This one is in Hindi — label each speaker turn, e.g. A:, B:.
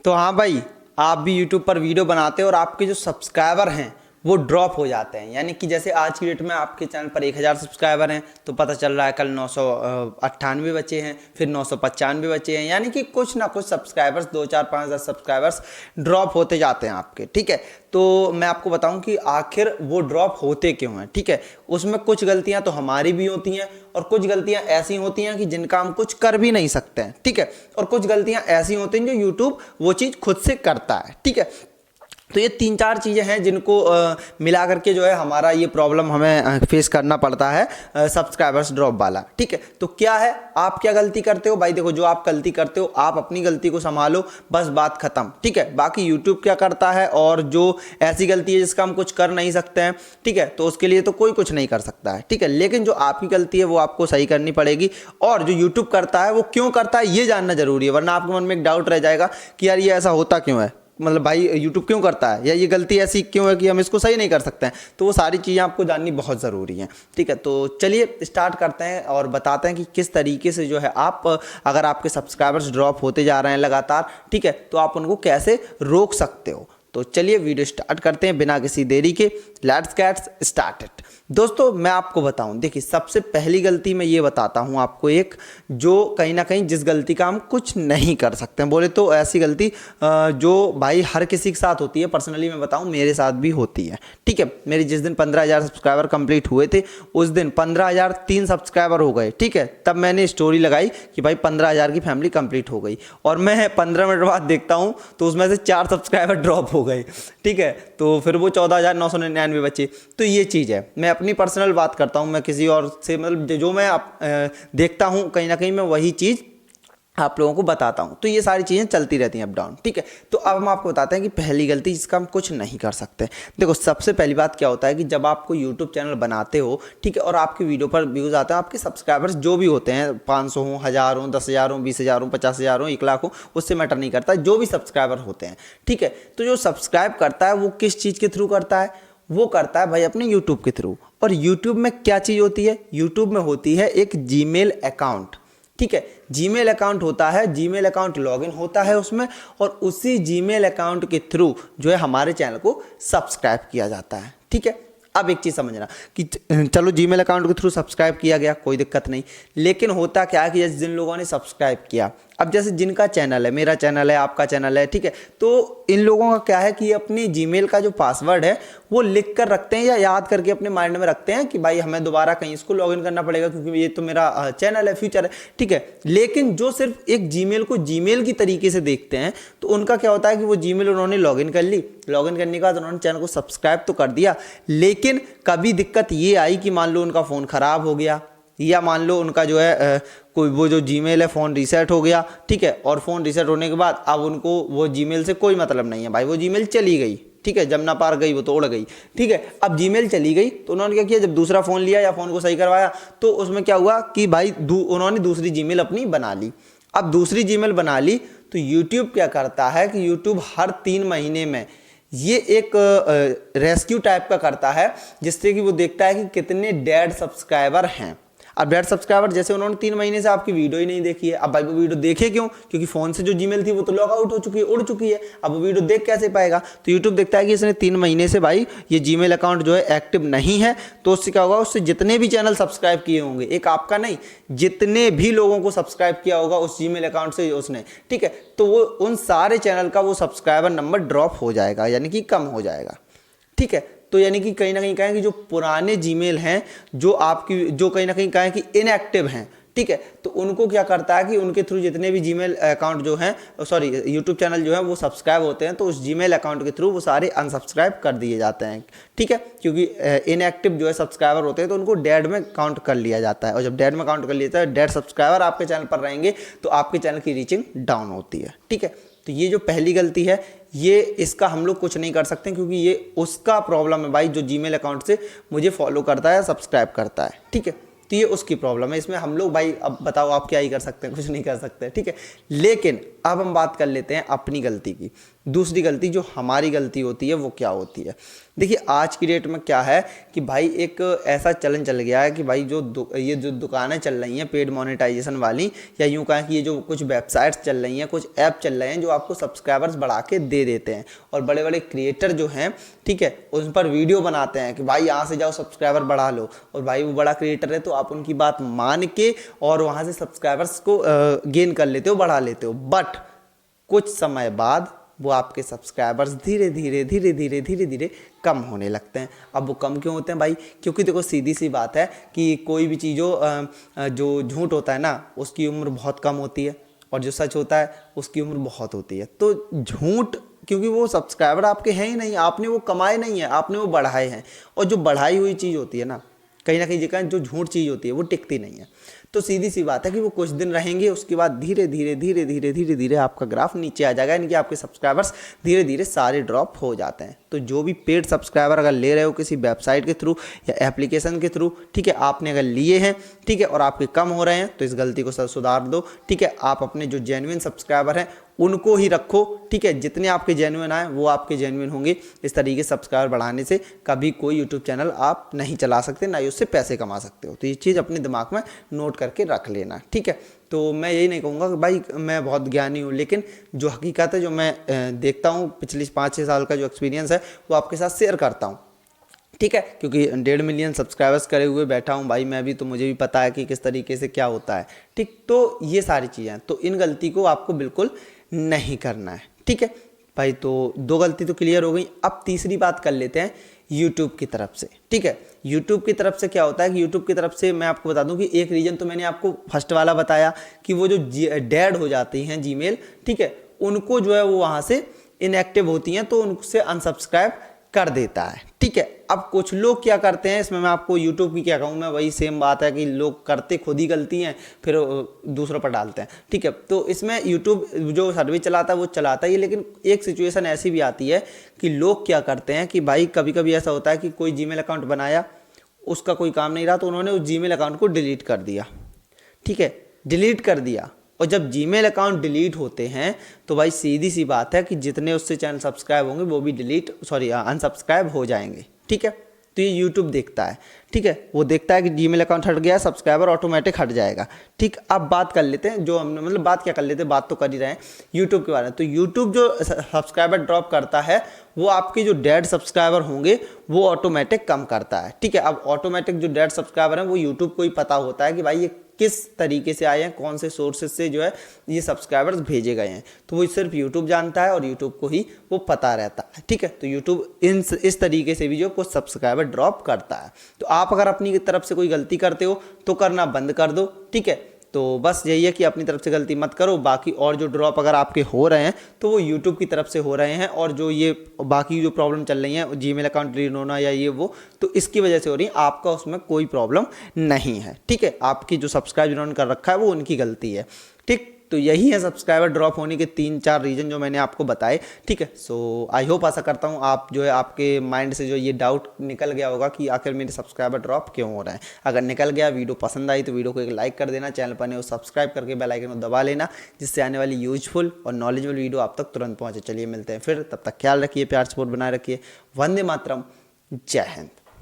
A: तो हाँ भाई, आप भी यूट्यूब पर वीडियो बनाते हो और आपके जो सब्सक्राइबर हैं वो ड्रॉप हो जाते हैं। यानी कि जैसे आज की डेट में आपके चैनल पर 1000 सब्सक्राइबर हैं तो पता चल रहा है कल 998 बचे हैं, फिर 995 बचे हैं। यानी कि कुछ ना कुछ सब्सक्राइबर्स 2 4 5 10 सब्सक्राइबर्स ड्रॉप होते जाते हैं आपके। ठीक है, तो मैं आपको बताऊं कि आखिर वो ड्रॉप होते क्यों हैं। ठीक है, उसमें कुछ गलतियां तो हमारी भी होती हैं और कुछ गलतियां ऐसी होती हैं कि जिनका हम कुछ कर भी नहीं सकते हैं। ठीक है, और कुछ गलतियां ऐसी होती हैं जो यूट्यूब वो चीज़ खुद से करता है। ठीक है, तो ये 3-4 चीज़ें हैं जिनको मिला करके जो है हमारा ये प्रॉब्लम हमें फेस करना पड़ता है सब्सक्राइबर्स ड्रॉप वाला। ठीक है, तो क्या है, आप क्या गलती करते हो भाई? देखो, जो आप गलती करते हो आप अपनी गलती को संभालो, बस बात खत्म। ठीक है, बाकी यूट्यूब क्या करता है और जो ऐसी गलती है जिसका हम कुछ कर नहीं सकते हैं, ठीक है, तो उसके लिए तो कोई कुछ नहीं कर सकता है। ठीक है, लेकिन जो आपकी गलती है वो आपको सही करनी पड़ेगी और जो यूट्यूब करता है वो क्यों करता है ये जानना जरूरी है, वरना आपके मन में एक डाउट रह जाएगा कि यार ये ऐसा होता क्यों है, मतलब भाई यूट्यूब क्यों करता है या ये गलती ऐसी क्यों है कि हम इसको सही नहीं कर सकते हैं। तो वो सारी चीज़ें आपको जाननी बहुत ज़रूरी हैं। ठीक है, तो चलिए स्टार्ट करते हैं और बताते हैं कि किस तरीके से जो है आप, अगर आपके सब्सक्राइबर्स ड्रॉप होते जा रहे हैं लगातार, ठीक है, तो आप उनको कैसे रोक सकते हो। तो चलिए वीडियो स्टार्ट करते हैं बिना किसी देरी के। Let's get started. दोस्तों, मैं आपको बताऊं, देखिए सबसे पहली गलती मैं ये बताता हूं आपको, एक जो कहीं ना कहीं जिस गलती का हम कुछ नहीं कर सकते हैं, बोले तो ऐसी गलती जो भाई हर किसी के साथ होती है। पर्सनली मैं बताऊं, मेरे साथ भी होती है। ठीक है, मेरे जिस दिन 15,000 सब्सक्राइबर कंप्लीट हुए थे उस दिन 15,003 सब्सक्राइबर हो गए। ठीक है, तब मैंने स्टोरी लगाई कि भाई 15,000 की फैमिली कंप्लीट हो गई और मैं 15 मिनट बाद देखता हूँ तो उसमें से 4 सब्सक्राइबर ड्रॉप हो गए। ठीक है, तो फिर वो 14,999 बचे। तो ये चीज़ है, मैं अपनी पर्सनल बात करता हूँ, मैं किसी और से मतलब जो मैं देखता हूँ कहीं ना कहीं मैं वही चीज़ आप लोगों को बताता हूँ। तो ये सारी चीज़ें चलती रहती हैं अप डाउन। ठीक है, तो अब हम आपको बताते हैं कि पहली गलती जिसका हम कुछ नहीं कर सकते। देखो, सबसे पहली बात क्या होता है कि जब आपको यूट्यूब चैनल बनाते हो, ठीक है, और आपकी वीडियो पर व्यूज़ आते हैं, आपके सब्सक्राइबर्स जो भी होते हैं, 500 हो, 1000 हो, 10,000 हो, 20,000 हो, 50,000 हो, 1 लाख हो, उससे मैटर नहीं करता, जो भी सब्सक्राइबर होते हैं। ठीक है, तो जो सब्सक्राइब करता है वो किस चीज़ के थ्रू करता है? वो करता है भाई अपने यूट्यूब के थ्रू। और यूट्यूब में क्या चीज़ होती है? यूट्यूब में होती है एक जीमेल अकाउंट। ठीक है, जीमेल अकाउंट होता है, जीमेल अकाउंट लॉगिन होता है उसमें, और उसी जीमेल अकाउंट के थ्रू जो है हमारे चैनल को सब्सक्राइब किया जाता है। ठीक है, अब एक चीज़ समझना कि चलो जीमेल अकाउंट के थ्रू सब्सक्राइब किया गया, कोई दिक्कत नहीं, लेकिन होता क्या है कि जैसे जिन लोगों ने सब्सक्राइब किया, अब जैसे जिनका चैनल है, मेरा चैनल है, आपका चैनल है, ठीक है, तो इन लोगों का क्या है कि अपने जीमेल का जो पासवर्ड है वो लिख कर रखते हैं या याद करके अपने माइंड में रखते हैं कि भाई हमें दोबारा कहीं इसको लॉगिन करना पड़ेगा क्योंकि ये तो मेरा चैनल है, फ्यूचर है। ठीक है, लेकिन जो सिर्फ एक जीमेल को जीमेल की तरीके से देखते हैं तो उनका क्या होता है कि वो जीमेल उन्होंने लॉगिन कर ली, लॉगिन करने के बाद उन्होंने चैनल को सब्सक्राइब तो कर दिया, लेकिन कभी दिक्कत ये आई कि मान लो उनका फ़ोन ख़राब हो गया या मान लो उनका जो है कोई वो जो जीमेल है फ़ोन रीसेट हो गया। ठीक है, और फ़ोन रीसेट होने के बाद अब उनको वो जीमेल से कोई मतलब नहीं है भाई, वो जीमेल चली गई। ठीक है, जमुना पार गई वो तो उड़ गई। ठीक है, अब जीमेल चली गई तो उन्होंने क्या किया, जब दूसरा फ़ोन लिया या फ़ोन को सही करवाया तो उसमें क्या हुआ कि भाई उन्होंने दूसरी जीमेल अपनी बना ली। अब दूसरी जीमेल बना ली तो यूट्यूब क्या करता है कि यूट्यूब हर 3 महीने में ये एक रेस्क्यू टाइप का करता है, जिससे कि वो देखता है कि कितने डेड सब्सक्राइबर हैं। अब डेड सब्सक्राइबर, जैसे उन्होंने 3 महीने से आपकी वीडियो ही नहीं देखी है, अब भाई वो वीडियो देखे क्यों? क्योंकि फ़ोन से जो जीमेल थी वो तो लॉग आउट हो चुकी है, उड़ चुकी है, अब वो वीडियो देख कैसे पाएगा? तो यूट्यूब देखता है कि इसने 3 महीने से भाई ये जीमेल अकाउंट जो है एक्टिव नहीं है, तो उससे क्या होगा, उससे जितने भी चैनल सब्सक्राइब किए होंगे, एक आपका नहीं, जितने भी लोगों को सब्सक्राइब किया होगा उस जीमेल अकाउंट से उसने, ठीक है, तो वो उन सारे चैनल का वो सब्सक्राइबर नंबर ड्रॉप हो जाएगा, यानी कि कम हो जाएगा। ठीक है, तो यानी कि कहीं ना कहीं कहें कि जो पुराने जीमेल हैं, जो आपकी जो कहीं ना कहीं कहें कि इनएक्टिव हैं, ठीक है, तो उनको क्या करता है कि उनके थ्रू जितने भी जीमेल अकाउंट जो हैं, सॉरी यूट्यूब चैनल जो है वो सब्सक्राइब होते हैं, तो उस जीमेल अकाउंट के थ्रू वो सारे अनसब्सक्राइब कर दिए जाते हैं। ठीक है, क्योंकि इनएक्टिव जो है सब्सक्राइबर होते हैं तो उनको डेड में काउंट कर लिया जाता है, और जब डेड में काउंट कर लिया जाता है, डेड सब्सक्राइबर आपके चैनल पर रहेंगे तो आपके चैनल की रीचिंग डाउन होती है। ठीक है, तो ये जो पहली गलती है, ये इसका हम लोग कुछ नहीं कर सकते क्योंकि ये उसका प्रॉब्लम है भाई, जो जीमेल अकाउंट से मुझे फॉलो करता है, सब्सक्राइब करता है। ठीक है, तो ये उसकी प्रॉब्लम है। इसमें हम लोग भाई अब बताओ आप क्या ही कर सकते हैं, कुछ नहीं कर सकते, ठीक है। लेकिन अब हम बात कर लेते हैं अपनी गलती की। दूसरी गलती जो हमारी गलती होती है वो क्या होती है। देखिए आज की डेट में क्या है कि भाई एक ऐसा चलन चल गया है कि भाई ये जो दुकानें चल रही हैं पेड मोनेटाइजेशन वाली, या यूँ कहें कि ये जो कुछ वेबसाइट्स चल रही हैं, कुछ ऐप चल रहे हैं जो आपको सब्सक्राइबर्स बढ़ा के दे देते हैं, और बड़े बड़े क्रिएटर जो हैं, ठीक है, उन पर वीडियो बनाते हैं कि भाई यहाँ से जाओ सब्सक्राइबर बढ़ा लो, और भाई वो बड़ा क्रिएटर है तो आप उनकी बात मान के और वहाँ से सब्सक्राइबर्स को गेन कर लेते हो, बढ़ा लेते हो। बट कुछ समय बाद वो आपके सब्सक्राइबर्स धीरे धीरे धीरे धीरे धीरे धीरे कम होने लगते हैं। अब वो कम क्यों होते हैं भाई? क्योंकि देखो सीधी सी बात है कि कोई भी चीज़ों जो झूठ होता है ना उसकी उम्र बहुत कम होती है, और जो सच होता है उसकी उम्र बहुत होती है। तो झूठ, क्योंकि वो सब्सक्राइबर आपके हैं ही नहीं, आपने वो कमाए नहीं है, आपने वो बढ़ाए हैं, और जो बढ़ाई हुई चीज़ होती है ना कहीं जगह जो झूठ चीज़ होती है वो टिकती नहीं है। तो सीधी सी बात है कि वो कुछ दिन रहेंगे, उसके बाद धीरे धीरे धीरे धीरे धीरे धीरे आपका ग्राफ नीचे आ जाएगा, यानी कि आपके सब्सक्राइबर्स धीरे धीरे सारे ड्रॉप हो जाते हैं। तो जो भी पेड सब्सक्राइबर अगर ले रहे हो किसी वेबसाइट के थ्रू या एप्लीकेशन के थ्रू, ठीक है, आपने अगर लिए हैं, ठीक है, और आपके कम हो रहे हैं तो इस गलती को सुधार दो, ठीक है। आप अपने जो जेन्युइन सब्सक्राइबर हैं उनको ही रखो, ठीक है। जितने आपके जेन्युइन आए वो आपके जेन्युइन होंगे। इस तरीके से सब्सक्राइबर बढ़ाने से कभी कोई यूट्यूब चैनल आप नहीं चला सकते, ना ही उससे पैसे कमा सकते हो। तो ये चीज़ अपने दिमाग में नोट करके रख लेना, ठीक है। तो मैं यही नहीं कहूँगा कि भाई मैं बहुत ज्ञानी हूँ, लेकिन जो हकीकत है, जो मैं देखता हूँ, पिछले 5-6 साल का जो एक्सपीरियंस है वो आपके साथ शेयर करता हूँ, ठीक है। क्योंकि 1.5 मिलियन सब्सक्राइबर्स करे हुए बैठा हूँ भाई मैं भी, तो मुझे भी पता है कि किस तरीके से क्या होता है, ठीक। तो ये सारी चीज़ें, तो इन गलती को आपको बिल्कुल नहीं करना है, ठीक है भाई। तो 2 गलती तो क्लियर हो गई। अब तीसरी बात कर लेते हैं यूट्यूब की तरफ से, ठीक है। यूट्यूब की तरफ से क्या होता है कि यूट्यूब की तरफ से मैं आपको बता दूं कि एक रीजन तो मैंने आपको फर्स्ट वाला बताया कि वो जो डेड हो जाती हैं जीमेल, ठीक है, उनको जो है वो वहाँ से इनएक्टिव होती हैं, तो उनसे अनसब्सक्राइब कर देता है, ठीक है। अब कुछ लोग क्या करते हैं, इसमें मैं आपको यूट्यूब की क्या कहूँ, मैं वही सेम बात है कि लोग करते खुद ही गलती हैं फिर दूसरों पर डालते हैं, ठीक है। तो इसमें यूट्यूब जो सर्विस चलाता है वो चलाता ही है, लेकिन एक सिचुएशन ऐसी भी आती है कि लोग क्या करते हैं कि भाई कभी कभी ऐसा होता है कि कोई जीमेल अकाउंट बनाया, उसका कोई काम नहीं रहा, तो उन्होंने उस जीमेल अकाउंट को डिलीट कर दिया, ठीक है, डिलीट कर दिया। और जब जीमेल अकाउंट डिलीट होते हैं तो भाई सीधी सी बात है कि जितने उससे चैनल सब्सक्राइब होंगे वो भी अनसब्सक्राइब हो जाएंगे, ठीक है। तो ये यूट्यूब देखता है, ठीक है, वो देखता है कि जीमेल अकाउंट हट गया, सब्सक्राइबर ऑटोमेटिक हट जाएगा, ठीक। अब बात कर लेते हैं, जो हमने मतलब बात क्या कर लेते हैं, बात तो कर ही रहे हैं यूट्यूब के बारे में। तो यूट्यूब जो सब्सक्राइबर ड्रॉप करता है वो आपके जो डेड सब्सक्राइबर होंगे वो ऑटोमेटिक कम करता है, ठीक है। अब ऑटोमेटिक जो डेड सब्सक्राइबर हैं वो यूट्यूब को ही पता होता है कि भाई ये किस तरीके से आए हैं, कौन से सोर्सेज से जो है ये सब्सक्राइबर्स भेजे गए हैं, तो वो सिर्फ यूट्यूब जानता है और यूट्यूब को ही वो पता रहता है, ठीक है। तो यूट्यूब इस तरीके से भी जो कुछ सब्सक्राइबर ड्रॉप करता है। तो आप अगर अपनी तरफ से कोई गलती करते हो तो करना बंद कर दो, ठीक है। तो बस यही है कि अपनी तरफ से गलती मत करो। बाकी और जो ड्रॉप अगर आपके हो रहे हैं तो वो यूट्यूब की तरफ से हो रहे हैं, और जो ये बाकी जो प्रॉब्लम चल रही है जीमेल अकाउंट डिलीट होना या ये वो, तो इसकी वजह से हो रही है, आपका उसमें कोई प्रॉब्लम नहीं है, ठीक है। आपकी जो सब्सक्राइब जिन्होंने कर रखा है वो उनकी गलती है, ठीक। तो यही है सब्सक्राइबर ड्रॉप होने के 3-4 रीजन जो मैंने आपको बताए, ठीक है। सो आई होप, आशा करता हूँ आप जो है आपके माइंड से जो ये डाउट निकल गया होगा कि आखिर मेरे सब्सक्राइबर ड्रॉप क्यों हो रहे हैं। अगर निकल गया, वीडियो पसंद आई तो वीडियो को एक लाइक कर देना, चैनल पर नए हो सब्सक्राइब करके बेल आइकन को दबा लेना, जिससे आने वाली यूजफुल और नॉलेजेबल वीडियो आप तक तुरंत पहुँचे। चलिए मिलते हैं फिर, तब तक ख्याल रखिए, प्यार सपोर्ट बनाए रखिए। वंदे मातरम, जय हिंद।